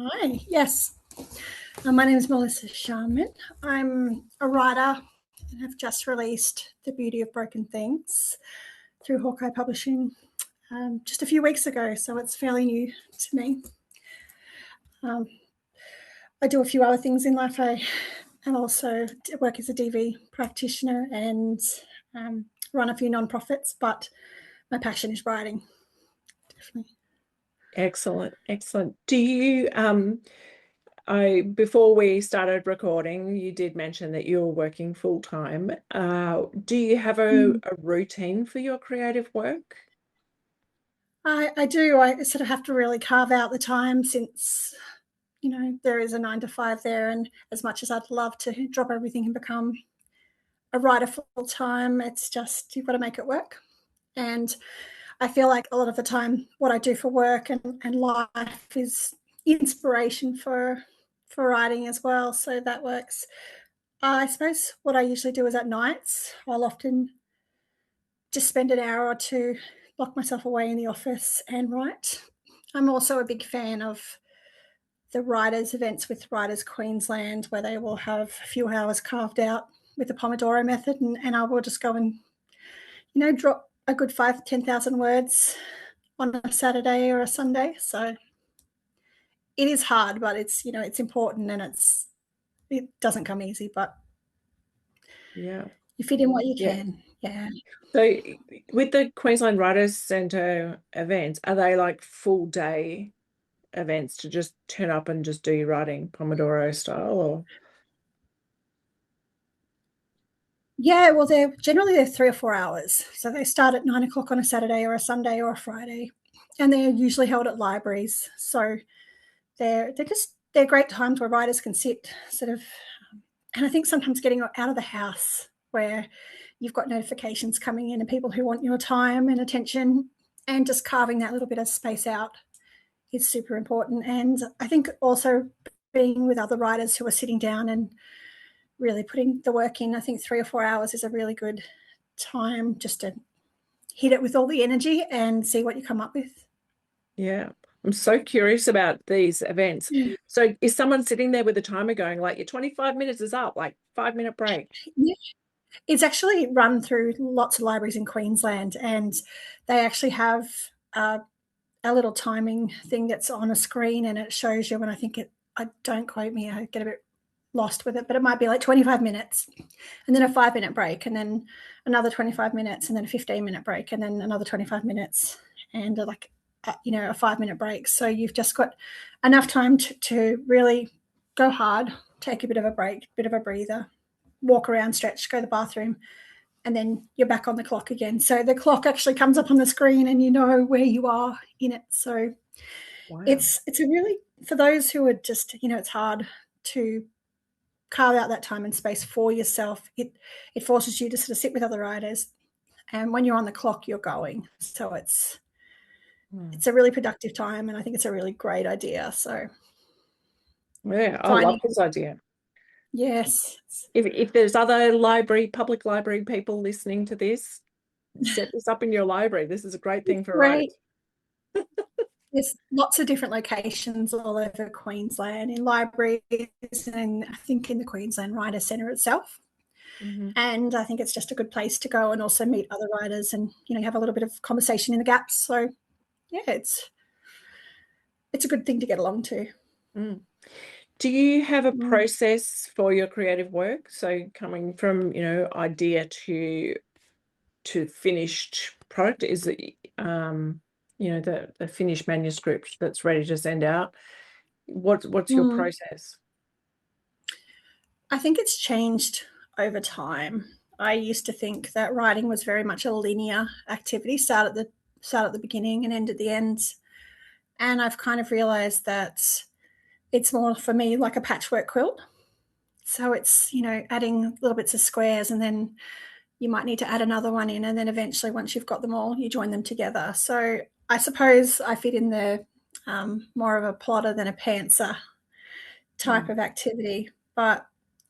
Hi, yes. My name is Melissa Sharman. I'm a writer and have just released The Beauty of Broken Things through Hawkeye Publishing just a few weeks ago, so it's fairly new to me. I do a few other things in life. I also work as a DV practitioner and run a few nonprofits, but my passion is writing, definitely. Excellent, excellent. Do you, before we started recording, you did mention that you're working full time. Do you have a routine for your creative work? I do. I sort of have to really carve out the time since, there is a 9 to 5 there. And as much as I'd love to drop everything and become a writer full time, it's just, you've got to make it work. And I feel like a lot of the time, what I do for work and life is inspiration for writing as well. So that works. I suppose what I usually do is at nights, I'll often just spend an hour or two, lock myself away in the office and write. I'm also a big fan of the writers' events with Writers Queensland, where they will have a few hours carved out with the Pomodoro method, and I will just go and, drop a good 5,000 to 10,000 words on a Saturday or a Sunday. So it is hard, but it's important, and it doesn't come easy, but Yeah. you fit in what you Yeah. can. Yeah. So with the Queensland Writers Centre events, are they like full day events to just turn up and just do your writing Pomodoro style or? Yeah, well, they're 3 or 4 hours. So they start at 9 o'clock on a Saturday or a Sunday or a Friday, and they're usually held at libraries. So they're great times where writers can sit sort of, and I think sometimes getting out of the house where you've got notifications coming in and people who want your time and attention, and just carving that little bit of space out is super important. And I think also being with other writers who are sitting down and really putting the work in. I think 3 or 4 hours is a really good time just to hit it with all the energy and see what you come up with. Yeah. I'm so curious about these events. So is someone sitting there with a timer going like your 25 minutes is up, like 5 minute break? Yeah. It's actually run through lots of libraries in Queensland, and they actually have a little timing thing that's on a screen, and it shows you. And I don't quote me, I get a bit lost with it, but it might be like 25 minutes and then a 5 minute break, and then another 25 minutes, and then a 15-minute break, and then another 25 minutes, and a 5 minute break. So you've just got enough time to really go hard, take a bit of a break, bit of a breather, walk around, stretch, go to the bathroom, and then you're back on the clock again. So the clock actually comes up on the screen and you know where you are in it. So Wow. it's a really, for those who are just, it's hard to carve out that time and space for yourself. It forces you to sort of sit with other writers, and when you're on the clock, you're going. So it's a really productive time, and I think it's a really great idea. So Yeah, I love finding, this idea. yes, If there's other public library people listening to this, set this up in your library. This is a great thing for great. writers. There's lots of different locations all over Queensland in libraries, and I think in the Queensland Writer Centre itself. Mhm. And I think it's just a good place to go and also meet other writers and have a little bit of conversation in the gaps. So yeah, it's a good thing to get along to. Mm. Do you have a Mm. process for your creative work? So coming from, idea to finished product, is it the finished manuscript that's ready to send out? What's your Mm. process? I think it's changed over time. I used to think that writing was very much a linear activity, start at the beginning and end at the end. And I've kind of realized that it's more for me like a patchwork quilt. So it's, adding little bits of squares, and then you might need to add another one in. And then eventually, once you've got them all, you join them together. So I suppose I fit in the more of a plotter than a pantser type Mm. of activity. But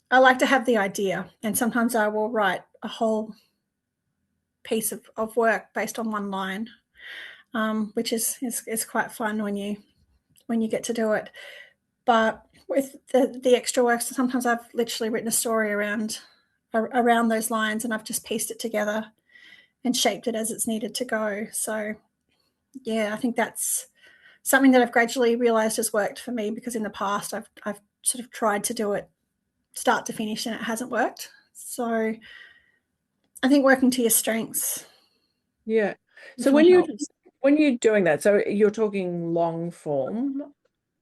I like to have the idea, and sometimes I will write a whole piece of work based on one line, which is quite fun when you get to do it. But with the extra work, so sometimes I've literally written a story around those lines, and I've just pieced it together and shaped it as it's needed to go. So yeah, I think that's something that I've gradually realized has worked for me, because in the past I've sort of tried to do it start to finish and it hasn't worked. So I think working to your strengths Yeah. So definitely helps. when you're doing that, so you're talking long form,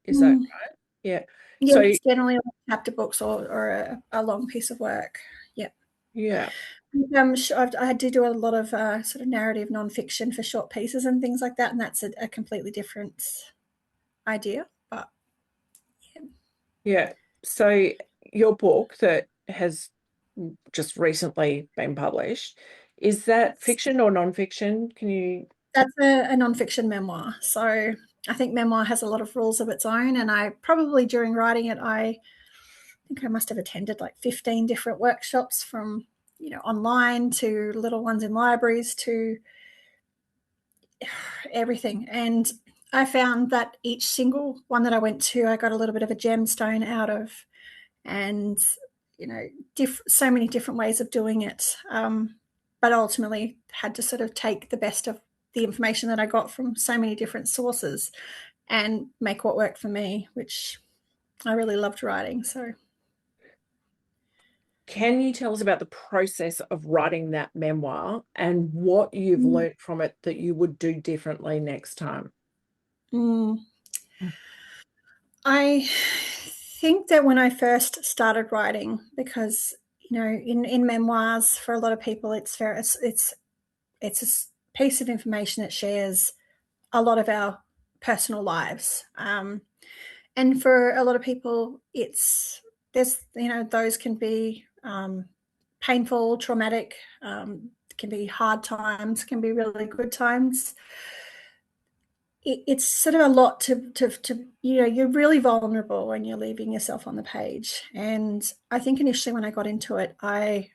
is that Mm. right? Yeah. Yeah, So it's generally like chapter books or a long piece of work. Yeah. yeah. I do do a lot of sort of narrative nonfiction for short pieces and things like that, and that's a completely different idea. But yeah. Yeah. So your book that has just recently been published, is that fiction or nonfiction? Can you? That's a nonfiction memoir. So I think memoir has a lot of rules of its own, and I probably during writing it, I think I must have attended like 15 different workshops, from online to little ones in libraries to everything. And I found that each single one that I went to, I got a little bit of a gemstone out of, and so many different ways of doing it. But ultimately, had to sort of take the best of the information that I got from so many different sources and make what worked for me, which I really loved writing. So, Can you tell us about the process of writing that memoir and what you've mm, learnt from it that you would do differently next time? mm. I think that when I first started writing, because in memoirs, for a lot of people, it's a piece of information that shares a lot of our personal lives, and for a lot of people, there's those can be painful, traumatic, can be hard times, can be really good times. It's sort of a lot to you're really vulnerable when you're leaving yourself on the page. And I think initially when I got into it, I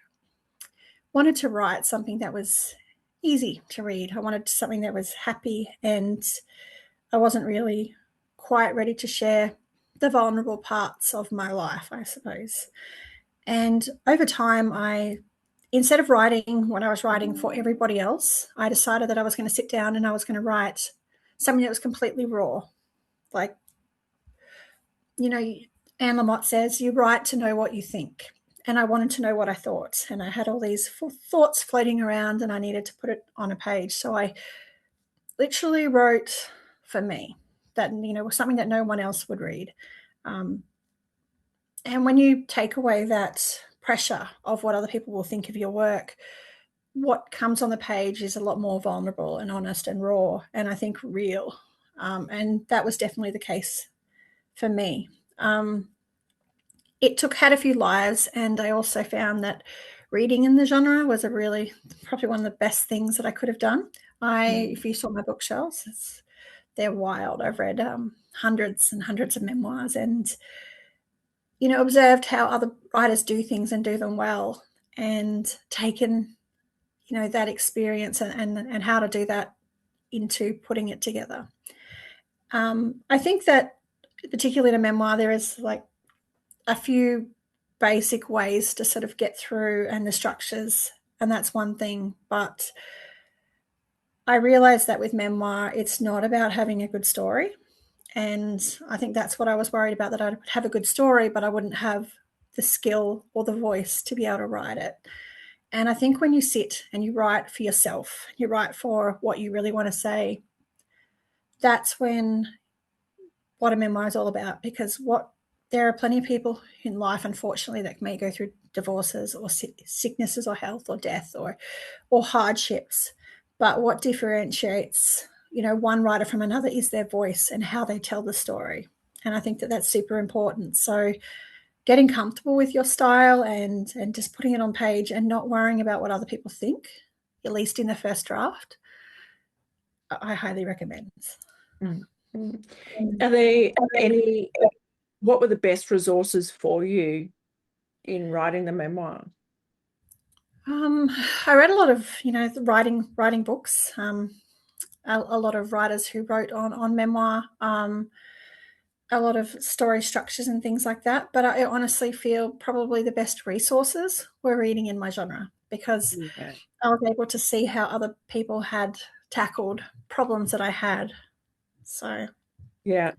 wanted to write something that was easy to read. I wanted something that was happy, and I wasn't really quite ready to share the vulnerable parts of my life, I suppose. And over time, instead of writing when I was writing for everybody else, I decided that I was going to sit down and I was going to write something that was completely raw. Like, Anne Lamott says, you write to know what you think. And I wanted to know what I thought. And I had all these thoughts floating around, and I needed to put it on a page. So I literally wrote for me, that was something that no one else would read. Um, and when you take away that pressure of what other people will think of your work, what comes on the page is a lot more vulnerable and honest and raw, and I think real. And that was definitely the case for me. It had a few lives, and I also found that reading in the genre was probably one of the best things that I could have done. If you saw my bookshelves, they're wild. I've read hundreds and hundreds of memoirs, and observed how other writers do things and do them well, and taken that experience and how to do that into putting it together. I think that particularly in a memoir, there is like a few basic ways to sort of get through, and the structures, and that's one thing. But I realized that with memoir, it's not about having a good story. And I think that's what I was worried about, that I'd have a good story, but I wouldn't have the skill or the voice to be able to write it. And I think when you sit and you write for yourself, you write for what you really want to say, that's when what a memoir is all about. Because there are plenty of people in life, unfortunately, that may go through divorces or sicknesses or health or death or hardships. But what differentiates, one writer from another is their voice and how they tell the story. And I think that that's super important. So getting comfortable with your style and just putting it on page and not worrying about what other people think, at least in the first draft, I highly recommend. Mm. Mm. Are there what were the best resources for you in writing the memoir? Um, I read a lot of, writing books. A lot of writers who wrote on memoir. a lot of story structures and things like that. But I honestly feel probably the best resources were reading in my genre, because Yeah. I was able to see how other people had tackled problems that I had. So, Yeah.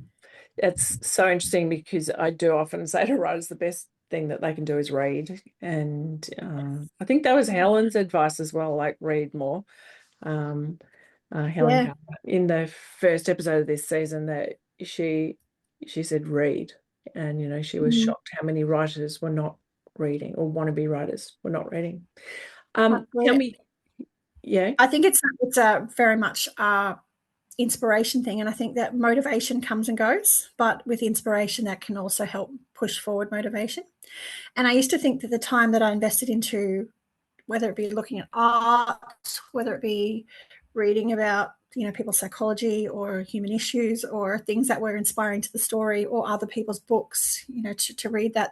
It's so interesting because I do often say to writers the best thing that they can do is read. And I think that was Helen's advice as well, like read more. Um, Helen yeah. Keller, in the first episode of this season, that she said read. And, she was Mm, shocked how many writers were not reading, or wannabe writers were not reading. Tell yeah. me, yeah. I think it's a very much inspiration thing, and I think that motivation comes and goes, but with inspiration that can also help push forward motivation. And I used to think that the time that I invested into, whether it be looking at art, whether it be reading about people's psychology or human issues or things that were inspiring to the story, or other people's books, to read that,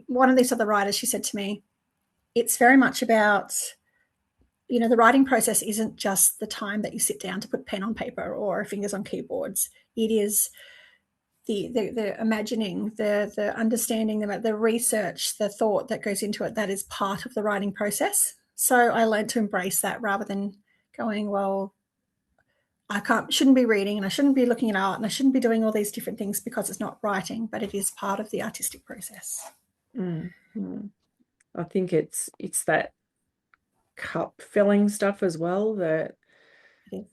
one of these other writers, she said to me, it's very much about, the writing process isn't just the time that you sit down to put pen on paper or fingers on keyboards. It is the imagining, the understanding, the research, the thought that goes into it, that is part of the writing process. So I learned to embrace that, rather than going, well, shouldn't be reading, and I shouldn't be looking at art, and I shouldn't be doing all these different things because it's not writing, but it is part of the artistic process. Mm, mm. I think it's that cup filling stuff as well that It is,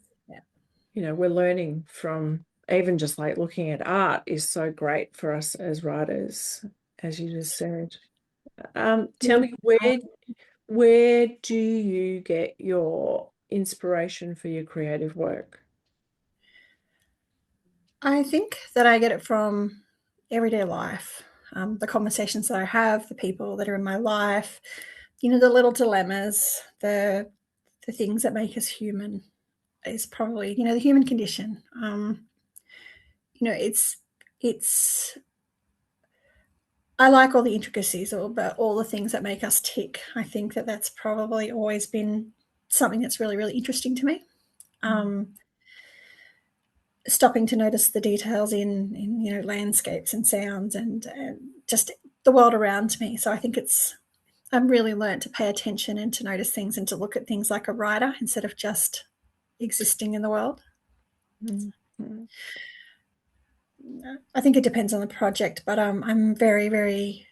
yeah. we're learning from. Even just like looking at art is so great for us as writers, as you just said. Tell Yeah. me, where do you get your inspiration for your creative work? I think that I get it from everyday life, the conversations that I have, the people that are in my life, the little dilemmas, the things that make us human, is probably the human condition. It's I like all the intricacies, but all the things that make us tick. I think that that's probably always been something that's really, really interesting to me. Mm. Um, Stopping to notice the details in landscapes and sounds, and just the world around me. So I think I've really learned to pay attention and to notice things, and to look at things like a writer instead of just existing in the world. Mm. Mm. I think it depends on the project, but I'm very, very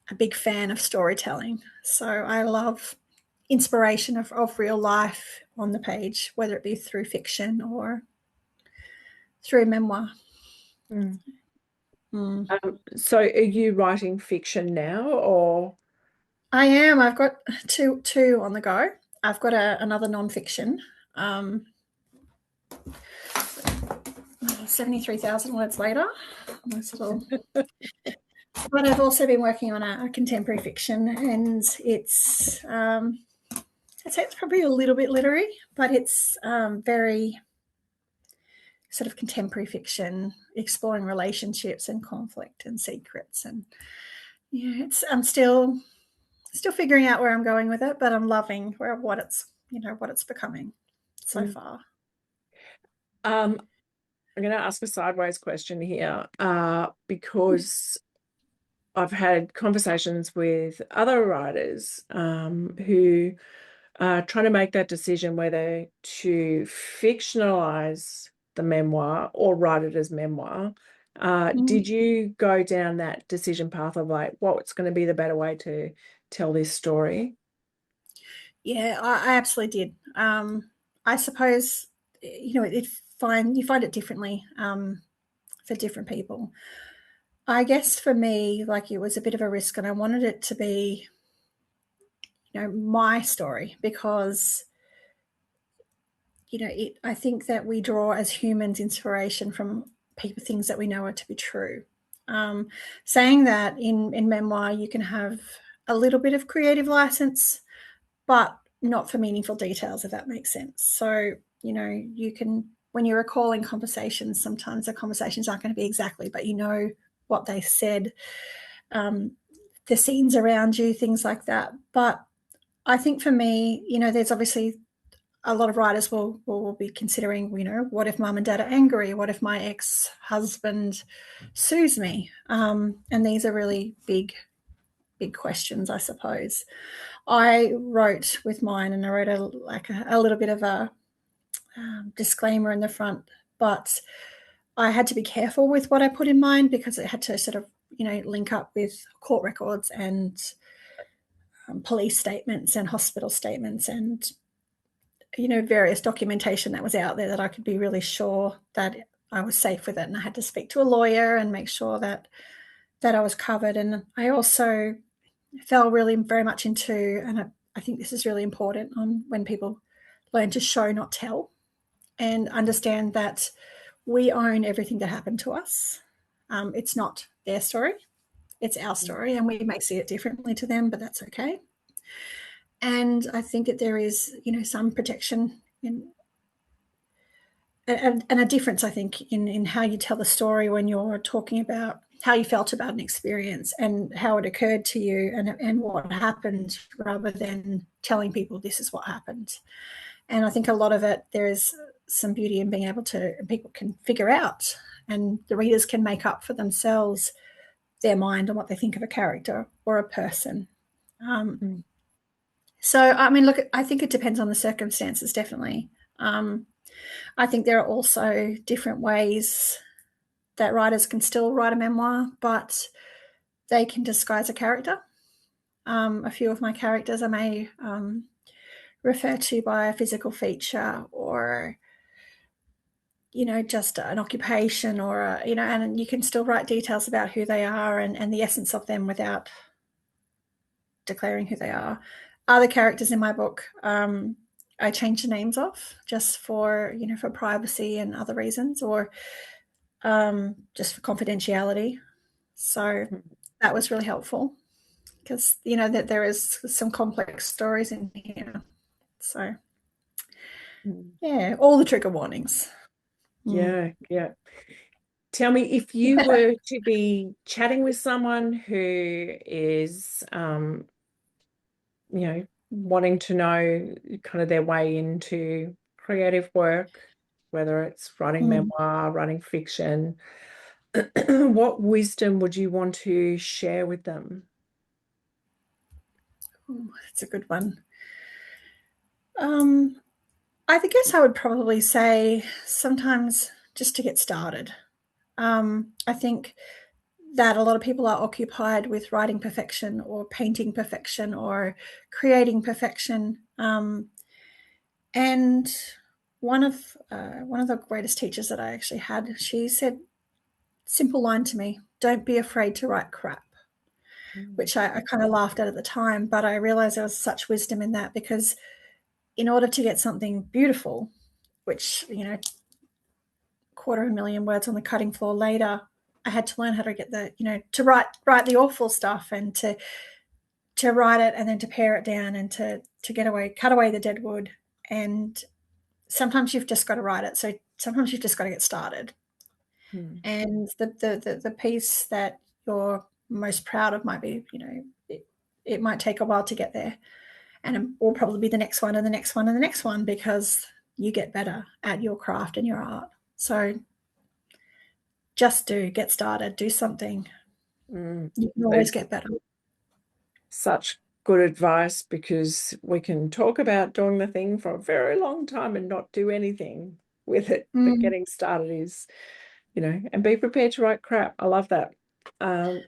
a big fan of storytelling. So I love inspiration of real life on the page, whether it be through fiction or through memoir. Mm. Mm. So are you writing fiction now, or? I am. I've got two on the go. I've got another nonfiction, 73,000 words later. Nice little. But I've also been working on a contemporary fiction, and I'd say it's probably a little bit literary, but it's very sort of contemporary fiction, exploring relationships and conflict and secrets. And yeah, I'm still figuring out where I'm going with it, but I'm loving what it's becoming so Mm. far. Um, I'm going to ask a sideways question here, because I've had conversations with other writers who are trying to make that decision whether to fictionalize the memoir or write it as memoir. Mm. Did you go down that decision path of like, what's going to be the better way to tell this story? Yeah, I absolutely did. I suppose you find it differently for different people. I guess for me, like, it was a bit of a risk, and I wanted it to be, my story, because I think that we draw as humans inspiration from people, things that we know are to be true. Um, Saying that, in memoir, you can have a little bit of creative license, but not for meaningful details, if that makes sense. So, you can, when you're recalling conversations, sometimes the conversations aren't going to be exactly, but what they said, um, the scenes around you, things like that. But I think for me, there's obviously a lot of writers will be considering, what if mum and dad are angry? What if my ex-husband sues me? And these are really big questions, I suppose. I wrote with mine, and I wrote a little bit of a disclaimer in the front, but I had to be careful with what I put in mine because it had to sort of, link up with court records and police statements and hospital statements and, various documentation that was out there that I could be really sure that I was safe with it. And I had to speak to a lawyer and make sure that I was covered. And I also fell really very much into, and I think this is really important on when people learn to show, not tell, and understand that we own everything that happened to us. It's not their story, it's our story, and we may see it differently to them, but that's okay. And I think that there is, some protection and a difference, I think, in how you tell the story when you're talking about how you felt about an experience and how it occurred to you and what happened, rather than telling people this is what happened. And I think a lot of it, there is some beauty in being able to, people can figure out, and the readers can make up for themselves their mind on what they think of a character or a person. So, I mean, look, I think it depends on the circumstances, definitely. I think there are also different ways that writers can still write a memoir, but they can disguise a character. A few of my characters I may refer to by a physical feature, or just an occupation, or and you can still write details about who they are and the essence of them without declaring who they are. Other characters in my book, I change the names of just for for privacy and other reasons, or just for confidentiality. So that was really helpful because that there is some complex stories in here. So yeah, all the trigger warnings. Yeah. Tell me, if you were to be chatting with someone who is, wanting to know kind of their way into creative work, whether it's writing memoir, writing fiction, what wisdom would you want to share with them? That's a good one. I guess I would probably say sometimes just to get started. I think that a lot of people are occupied with writing perfection or painting perfection or creating perfection. And one of the greatest teachers that I actually had, she said, simple line to me: "Don't be afraid to write crap." Which I kind of laughed at the time, but I realized there was such wisdom in that, because in order to get something beautiful, which 250,000 words on the cutting floor later, I had to learn how to get to write the awful stuff, and to write it, and then to pare it down, and to cut away the dead wood. And sometimes you've just got to write it. So sometimes you've just got to get started. And the piece that you're most proud of might be, it might take a while to get there, and it will probably be the next one and the next one and the next one, because you get better at your craft and your art. So just get started, do something. You can always get better. Such good advice, because we can talk about doing the thing for a very long time and not do anything with it. But getting started is, and be prepared to write crap. I love that. I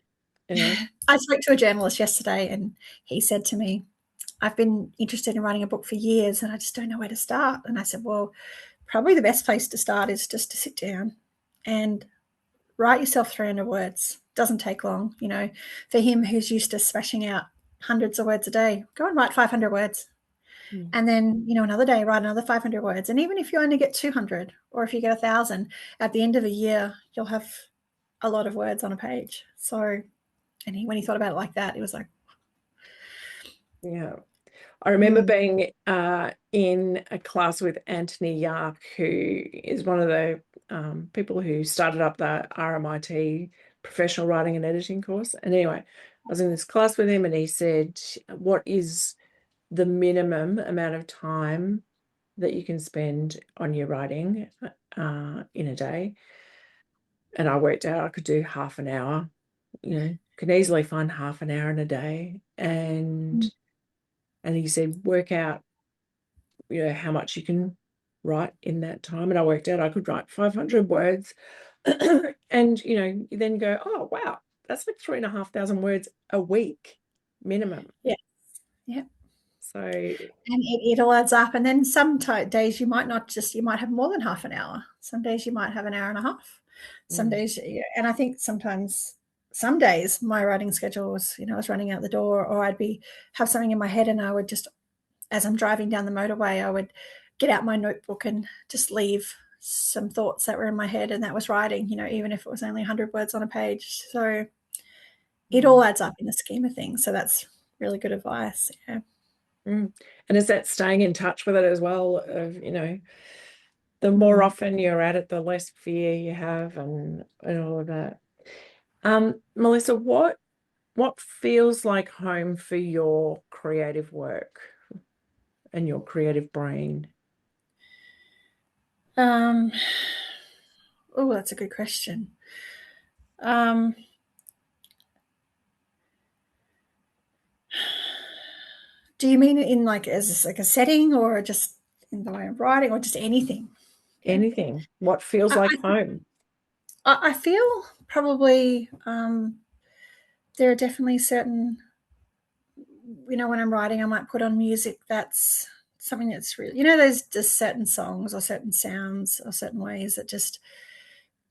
spoke to a journalist yesterday, and he said to me, "I've been interested in writing a book for years and I just don't know where to start." And I said, well, probably the best place to start is just to sit down and write yourself 300 words. Doesn't take long. For him, who's used to smashing out hundreds of words a day, go and write 500 words. And then, another day, write another 500 words. And even if you only get 200, or if you get 1,000, at the end of a year, you'll have a lot of words on a page. So, and when he thought about it like that, it was like, yeah. I remember being in a class with Anthony Yark, who is one of the people who started up the RMIT professional writing and editing course. And anyway, I was in this class with him, and he said, what is the minimum amount of time that you can spend on your writing in a day. And I worked out I could do half an hour, could easily find half an hour in a day. And he said, work out, how much you can write in that time. And I worked out I could write 500 words. And, you then go, oh, wow, that's like 3,500 words a week minimum. Yeah. Yeah. So, and it all adds up. And then some days you might have more than half an hour. Some days you might have an hour and a half. Some days, and I think some days my writing schedule was, I was running out the door, or have something in my head, and I would just, as I'm driving down the motorway, I would get out my notebook and just leave some thoughts that were in my head, and that was writing, even if it was only 100 words on a page. So it all adds up in the scheme of things. So that's really good advice. Yeah. and is that staying in touch with it as well, of, the more often you're at it, the less fear you have, and all of that. Melissa, what feels like home for your creative work and your creative brain? Oh, that's a good question. Do you mean in as like a setting, or just in the way of writing, or just anything? Anything. What feels like home? I feel probably there are definitely certain, when I'm writing, I might put on music that's something that's really, there's just certain songs or certain sounds or certain ways that just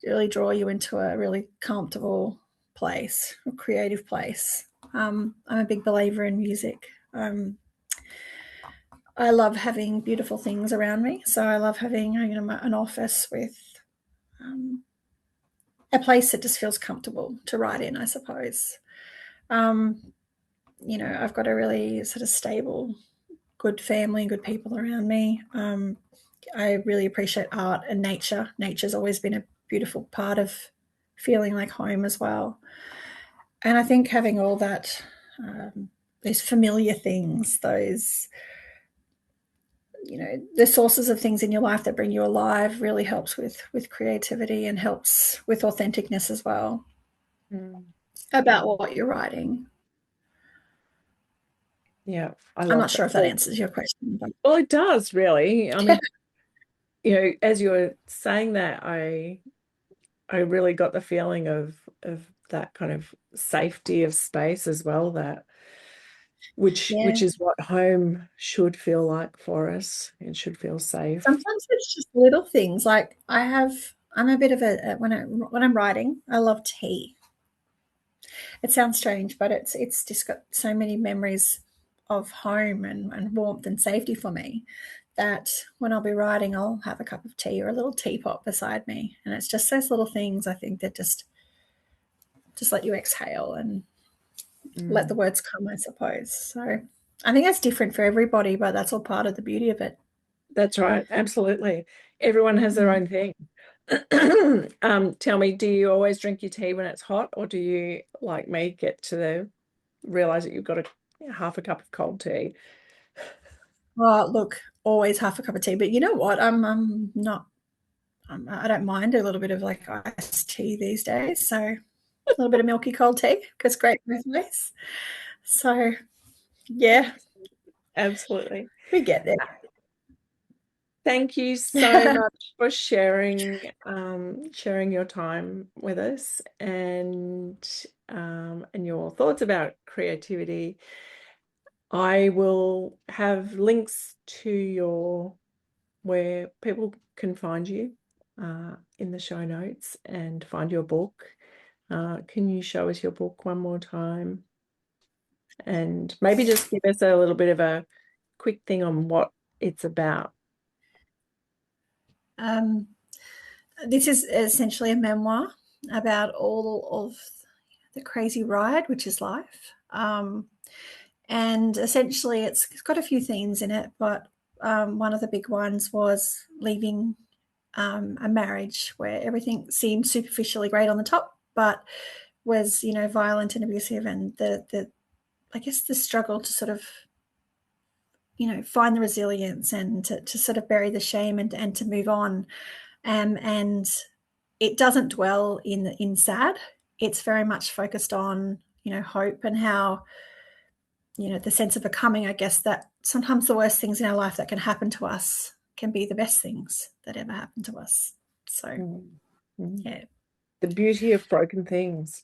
really draw you into a really comfortable place, a creative place. I'm a big believer in music. I love having beautiful things around me. So I love having, an office with a place that just feels comfortable to write in, I suppose. I've got a really sort of stable, good family and good people around me. I really appreciate art and nature. Nature's always been a beautiful part of feeling like home as well. And I think having all that, these familiar things, those, the sources of things in your life that bring you alive, really helps with creativity, and helps with authenticness as well about what you're writing. Yeah, I I'm love not that. sure if that answers your question, but Well, it does, really. I mean, as you were saying that, I really got the feeling of that kind of safety of space as well, that which yeah, is what home should feel like for us. It should feel safe. sometimes it's just little things. Like I'm a bit of when I'm writing, I love tea. It sounds strange, but it's just got so many memories of home and warmth and safety for me, that when I'll be writing, I'll have a cup of tea or a little teapot beside me. And it's just those little things, I think, that just let you exhale and let the words come, I suppose. So I think that's different for everybody, but that's all part of the beauty of it. That's right. Absolutely. Everyone has their own thing. Tell me, do you always drink your tea when it's hot, or do you, like me, get to realize that you've got half a cup of cold tea? Well, look, always half a cup of tea, but you know what? I'm not. I don't mind a little bit of like iced tea these days. So a little bit of milky cold tea goes great both ways. So yeah, Absolutely. we get there. Thank you so much for sharing your time with us, and your thoughts about creativity. I will have links to where people can find you in the show notes, and find your book. Can you show us your book one more time? And maybe just give us a little bit of a quick thing on what it's about. Um, this is essentially a memoir about all of the crazy ride, which is life. And essentially, it's got a few themes in it, but one of the big ones was leaving a marriage where everything seemed superficially great on the top, but was, violent and abusive, and the I guess the struggle to sort of find the resilience and to sort of bury the shame and to move on. And it doesn't dwell in sad. It's very much focused on, hope and how, the sense of becoming, I guess, that sometimes the worst things in our life that can happen to us can be the best things that ever happen to us. So, Mm. yeah. The beauty of broken things.